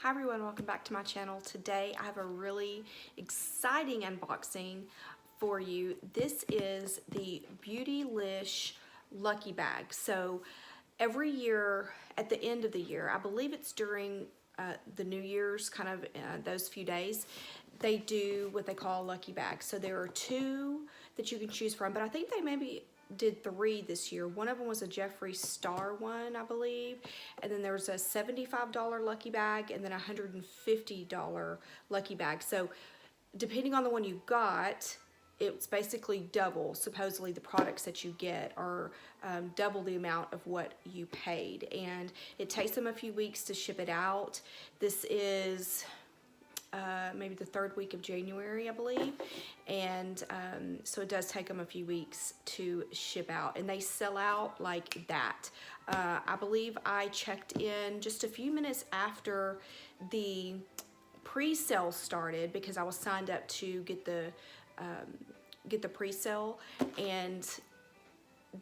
Hi everyone, welcome back to my channel. Today I have a really exciting unboxing for you. This is the BeautyLish Lucky Bag. So every year at the end of the year, I believe it's during the New Year's, kind of those few days, they do what they call a lucky bag. So there are two that you can choose from, but I think they maybe did three this year. One of them was a Jeffree Star one, I believe, and then there was a $75 lucky bag and then a $150 lucky bag. So depending on the one you got, it's basically double. Supposedly the products that you get are double the amount of what you paid, and it takes them a few weeks to ship it out. This is maybe the third week of January, I believe, and so it does take them a few weeks to ship out, and they sell out like that. I believe I checked in just a few minutes after the pre-sale started because I was signed up to get the pre-sale, and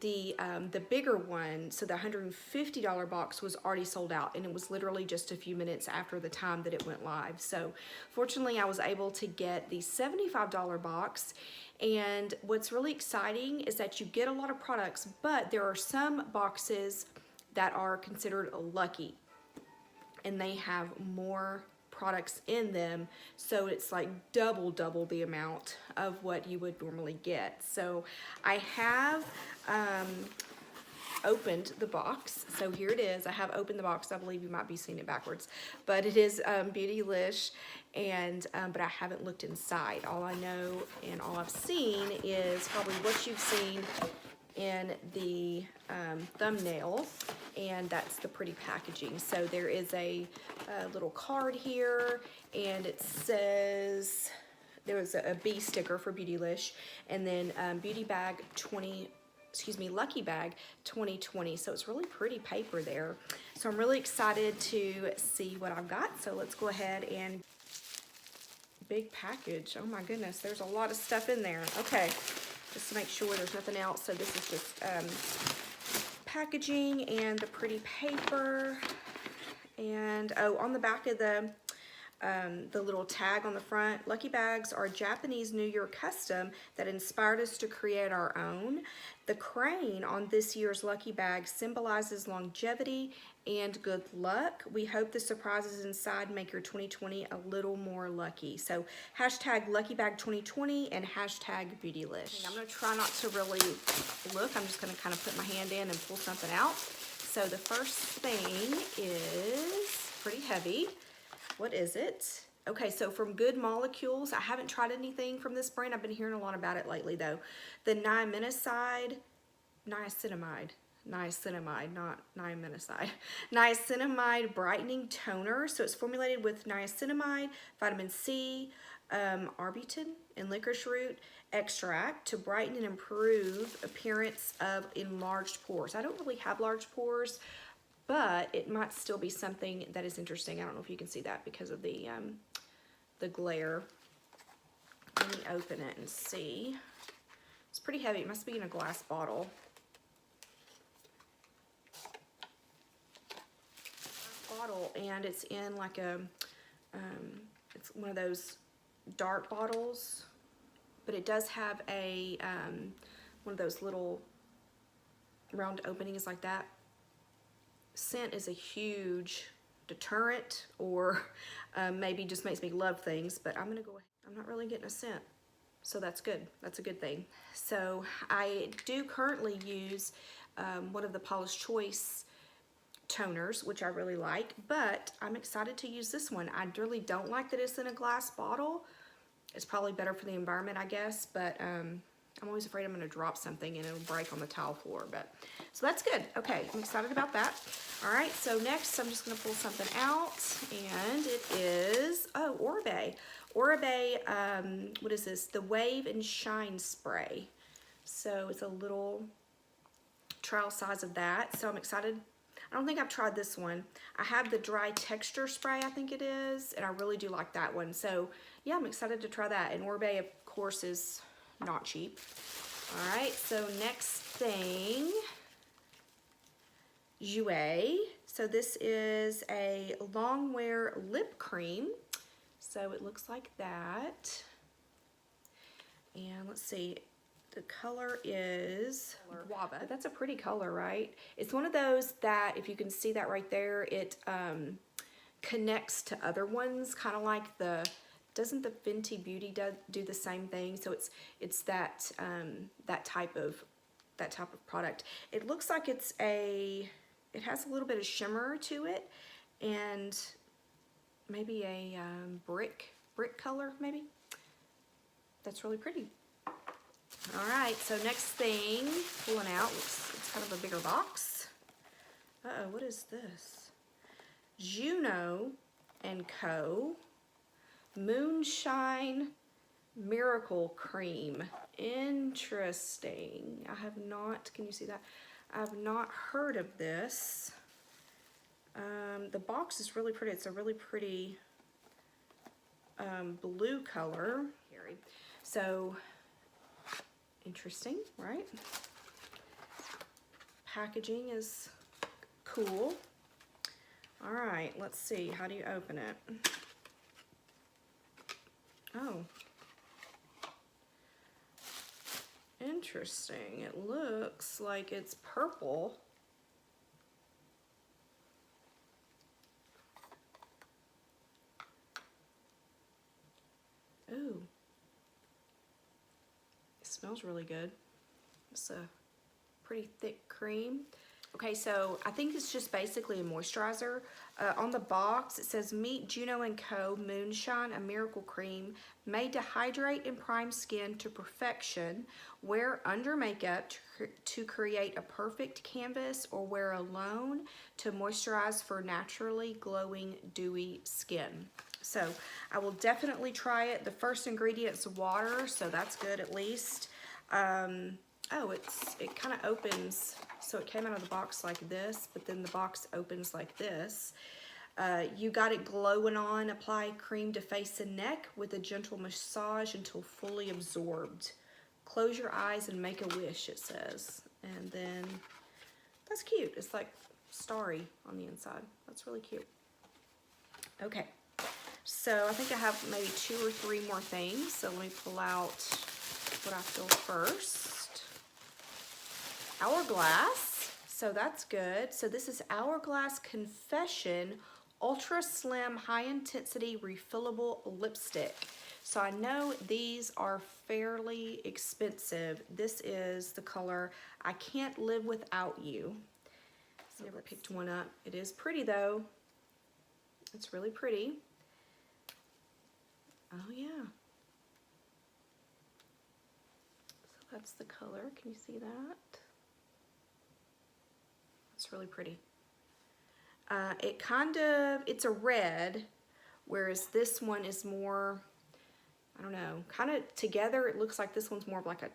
the bigger one, so the $150 box, was already sold out, and it was literally just a few minutes after the time that it went live. So fortunately I was able to get the $75 box, and what's really exciting is that you get a lot of products, but there are some boxes that are considered lucky and they have more products in them, so it's like double the amount of what you would normally get. So I have opened the box. So here it is. I have opened the box. I believe you might be seeing it backwards, but it is BeautyLish, and but I haven't looked inside. All I know and all I've seen is probably what you've seen in the thumbnail, and that's the pretty packaging. So there is a little card here, and it says there was a B sticker for BeautyLish, and then Lucky Bag 2020. So it's really pretty paper there. So I'm really excited to see what I've got. So let's go ahead and big package. Oh my goodness, there's a lot of stuff in there. Okay, just to make sure there's nothing else. So this is just packaging and the pretty paper, and oh, on the back of the little tag on the front, Lucky Bags are Japanese New Year custom that inspired us to create our own. The crane on this year's Lucky Bag symbolizes longevity and good luck. We hope the surprises inside make your 2020 a little more lucky. So hashtag Lucky Bag 2020 and hashtag BeautyLish. I'm gonna try not to really look. I'm just gonna kind of put my hand in and pull something out. So the first thing is pretty heavy. What is it? Okay, so from Good Molecules. I haven't tried anything from this brand. I've been hearing a lot about it lately though. The niacinamide, not niaminocide. Niacinamide brightening toner. So it's formulated with niacinamide, vitamin C, arbutin, and licorice root extract to brighten and improve appearance of enlarged pores. I don't really have large pores, but it might still be something that is interesting. I don't know if you can see that because of the glare. Let me open it and see. It's pretty heavy. It must be in a glass bottle. And it's in like a, it's one of those dark bottles, but it does have a, one of those little round openings like that. Scent is a huge deterrent, or maybe just makes me love things, but I'm gonna go ahead. I'm not really getting a scent, so that's good. That's a good thing. So I do currently use one of the Paula's Choice toners, which I really like, but I'm excited to use this one. I really don't like that it's in a glass bottle. It's probably better for the environment, I guess, but I'm always afraid I'm gonna drop something and it'll break on the tile floor, but so that's good. Okay, I'm excited about that. All right, so next I'm just gonna pull something out, and it is, oh, Oribe. Oribe, what is this? The Wave and Shine Spray. So it's a little trial size of that, so I'm excited. I don't think I've tried this one. I have the Dry Texture Spray, I think it is, and I really do like that one. So yeah, I'm excited to try that. And Oribe, of course, is not cheap. All right, so next thing, Jouer So this is a long wear lip cream. So it looks like that. And let's see, the color is guava. That's a pretty color, right? It's one of those that, if you can see that right there, it connects to other ones, kind of like doesn't the Fenty Beauty do the same thing? So it's that that type of product. It looks like it has a little bit of shimmer to it, and maybe a brick color, maybe. That's really pretty. All right, so next thing, pulling out, it's kind of a bigger box. Uh-oh, what is this? Juno & Co. Moonshine Miracle Cream. Interesting. I have not, can you see that? I have not heard of this. The box is really pretty. It's a really pretty blue color. So, interesting, right? Packaging is cool. All right, let's see. How do you open it? Oh. Interesting. It looks like it's purple. Ooh. It smells really good. It's a pretty thick cream. Okay, so I think it's just basically a moisturizer. On the box, it says, meet Juno & Co. Moonshine, a miracle cream made to hydrate and prime skin to perfection. Wear under makeup to create a perfect canvas, or wear alone to moisturize for naturally glowing, dewy skin. So I will definitely try it. The first ingredient's water, so that's good at least. Oh, it kind of opens, so it came out of the box like this, but then the box opens like this. You got it glowing on. Apply cream to face and neck with a gentle massage until fully absorbed. Close your eyes and make a wish, it says. And then, that's cute. It's like starry on the inside. That's really cute. Okay, so I think I have maybe 2 or 3 more things. So let me pull out what I feel first. Hourglass, so that's good. So this is Hourglass Confession Ultra Slim High Intensity Refillable Lipstick. So I know these are fairly expensive. This is the color I Can't Live Without You. I've never picked one up. It is pretty though. It's really pretty. Oh yeah. So that's the color. Can you see that? It's really pretty. It's a red, whereas this one is more, I don't know, kind of together it looks like this one's more of like a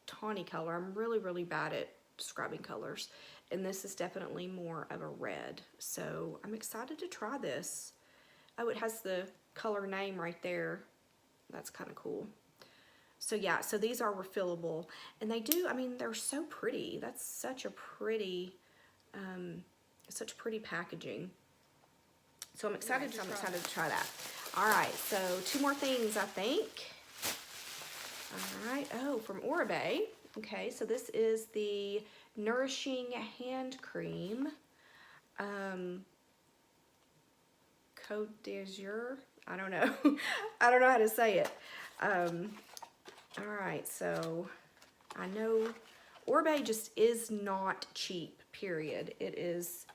tawny color. I'm really, really bad at describing colors. And this is definitely more of a red. So I'm excited to try this. Oh, it has the color name right there. That's kind of cool. So yeah, so these are refillable. And they do, I mean, they're so pretty. That's such a pretty... such pretty packaging. So I'm excited to try that. All right, so 2 more things, I think. All right, oh, from Oribe. Okay, so this is the Nourishing Hand Cream. Côte d'Azur. I don't know. I don't know how to say it. All right, so I know Oribe just is not cheap, period. It is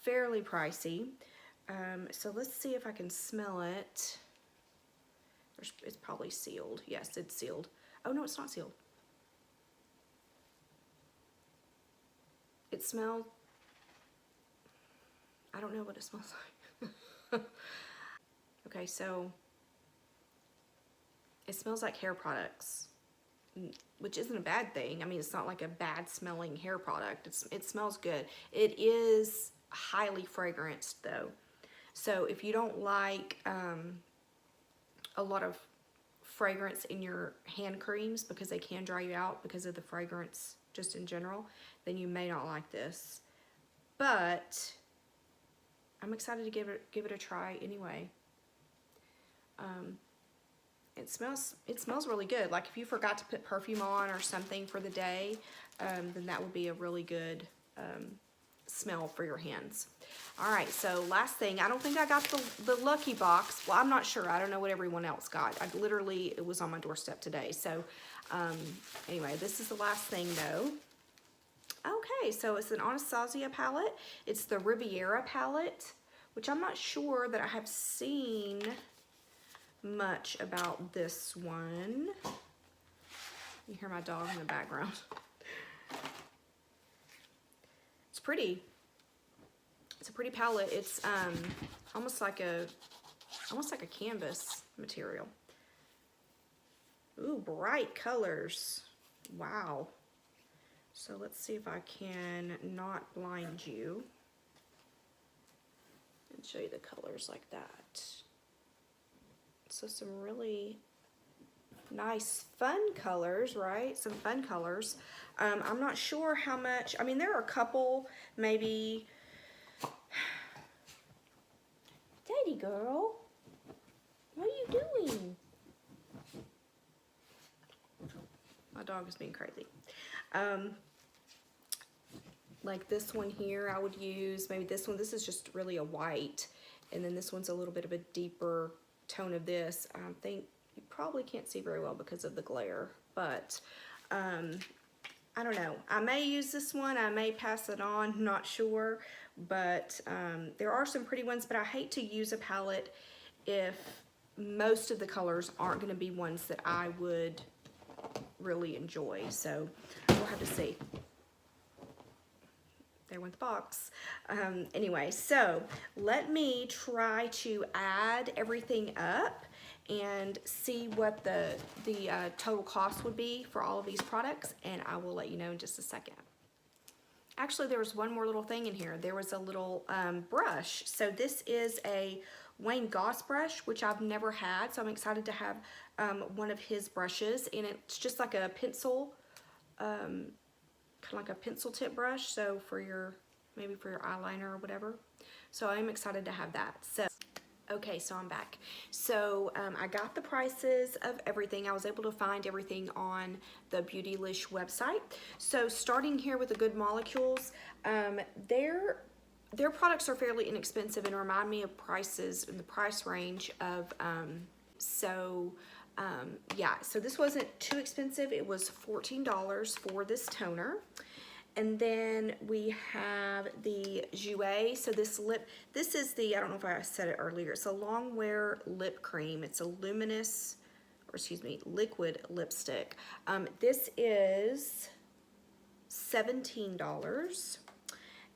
fairly pricey. So let's see if I can smell it. It's probably sealed. Yes, it's sealed. Oh no, it's not sealed. It smells, I don't know what it smells like. Okay, so it smells like hair products, which isn't a bad thing. I mean, it's not like a bad smelling hair product. It smells good. It is highly fragranced though. So if you don't like a lot of fragrance in your hand creams, because they can dry you out because of the fragrance just in general, then you may not like this. But I'm excited to give it a try anyway. It smells really good. Like if you forgot to put perfume on or something for the day, then that would be a really good smell for your hands. All right, so last thing, I don't think I got the Lucky Box. Well, I'm not sure. I don't know what everyone else got. It was on my doorstep today. So anyway, this is the last thing though. Okay, so it's an Anastasia palette. It's the Riviera palette, which I'm not sure that I have seen much about this one. You hear my dog in the background. It's pretty. It's a pretty palette. It's almost like a canvas material. Ooh, bright colors. Wow. So let's see if I can not blind you and show you the colors like that. So some really nice fun colors, right? Some fun colors. I'm not sure how much, I mean, there are a couple, maybe. Daddy girl, what are you doing? My dog is being crazy. Like this one here, I would use maybe this one. This is just really a white, and then this one's a little bit of a deeper tone of this. I think you probably can't see very well because of the glare, but I don't know. I may use this one. I may pass it on. Not sure, but there are some pretty ones. But I hate to use a palette if most of the colors aren't going to be ones that I would really enjoy. So we'll have to see. There went the box. Anyway, so let me try to add everything up and see what the total cost would be for all of these products, and I will let you know in just a second. Actually, there was one more little thing in here. There was a little brush. So this is a Wayne Goss brush, which I've never had, so I'm excited to have one of his brushes, and it's just like a pencil, kind of like a pencil tip brush, so for your, maybe for your eyeliner or whatever. So I'm excited to have that. So, okay, so I'm back. So I got the prices of everything. I was able to find everything on the BeautyLish website. So starting here with the Good Molecules, their products are fairly inexpensive and remind me of prices in the price range of, yeah, so this wasn't too expensive. It was $14 for this toner. And then we have the Jouer. So this is the, I don't know if I said it earlier, it's a long wear lip cream. It's a luminous, or excuse me, liquid lipstick. This is $17.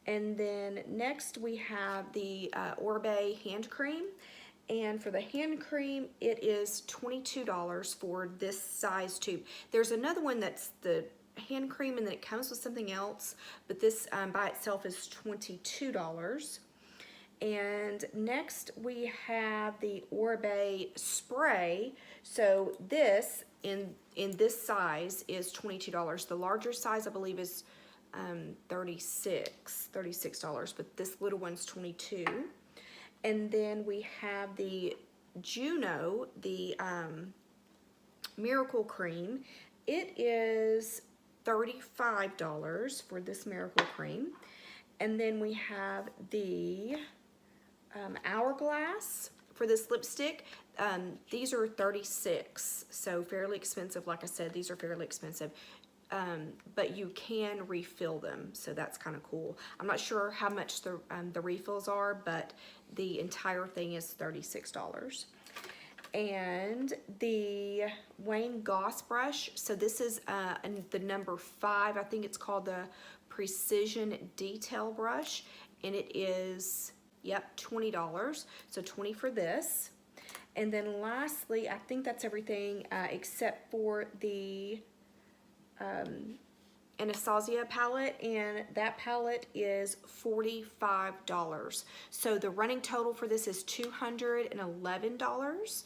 And then next we have the Orbe hand cream. And for the hand cream, it is $22 for this size tube. There's another one that's the hand cream and then it comes with something else, but this by itself is $22. And next we have the Orbe spray. So this in this size is $22. The larger size I believe is $36, but this little one's $22. And then we have the Juno, the Miracle Cream. It is $35 for this Miracle Cream. And then we have the Hourglass for this lipstick. These are $36, so fairly expensive. Like I said, these are fairly expensive. But you can refill them, so that's kind of cool. I'm not sure how much the refills are, but the entire thing is $36. And the Wayne Goss brush, so this is the number 5. I think it's called the Precision Detail brush, and it is, yep, $20. So $20 for this. And then lastly, I think that's everything except for the Anastasia palette, and that palette is $45. So the running total for this is $211,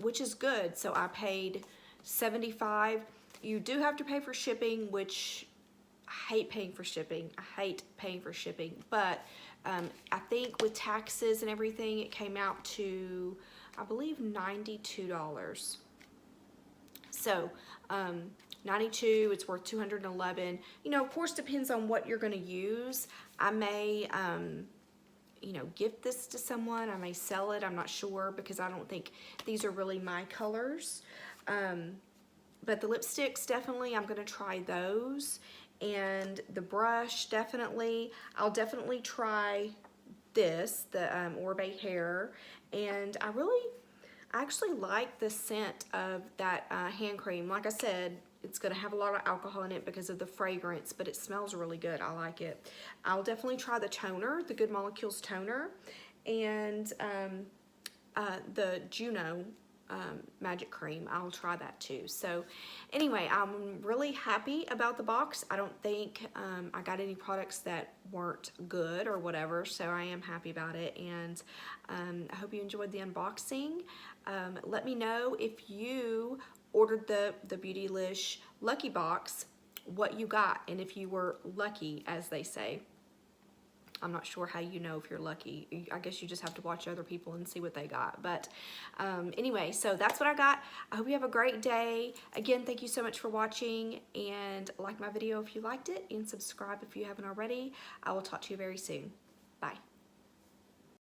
which is good. So I paid $75. You do have to pay for shipping, which I hate paying for shipping. I hate paying for shipping, but I think with taxes and everything, it came out to, I believe, $92. So, 92, it's worth 211. You know, of course, depends on what you're going to use. I may, you know, gift this to someone. I may sell it. I'm not sure because I don't think these are really my colors. But the lipsticks, definitely, I'm going to try those. And the brush, definitely. I'll definitely try this, the Orbe Hair. And I actually like the scent of that hand cream. Like I said, it's going to have a lot of alcohol in it because of the fragrance, but it smells really good. I like it. I'll definitely try the toner, the Good Molecules toner, and the Juno magic cream. I'll try that too. So anyway, I'm really happy about the box. I don't think I got any products that weren't good or whatever, so I am happy about it, and I hope you enjoyed the unboxing. Let me know if you ordered the BeautyLish Lucky Box, what you got, and if you were lucky, as they say. I'm not sure how you know if you're lucky. I guess you just have to watch other people and see what they got. But anyway, so that's what I got. I hope you have a great day. Again, thank you so much for watching, and like my video if you liked it, and subscribe if you haven't already. I will talk to you very soon. Bye.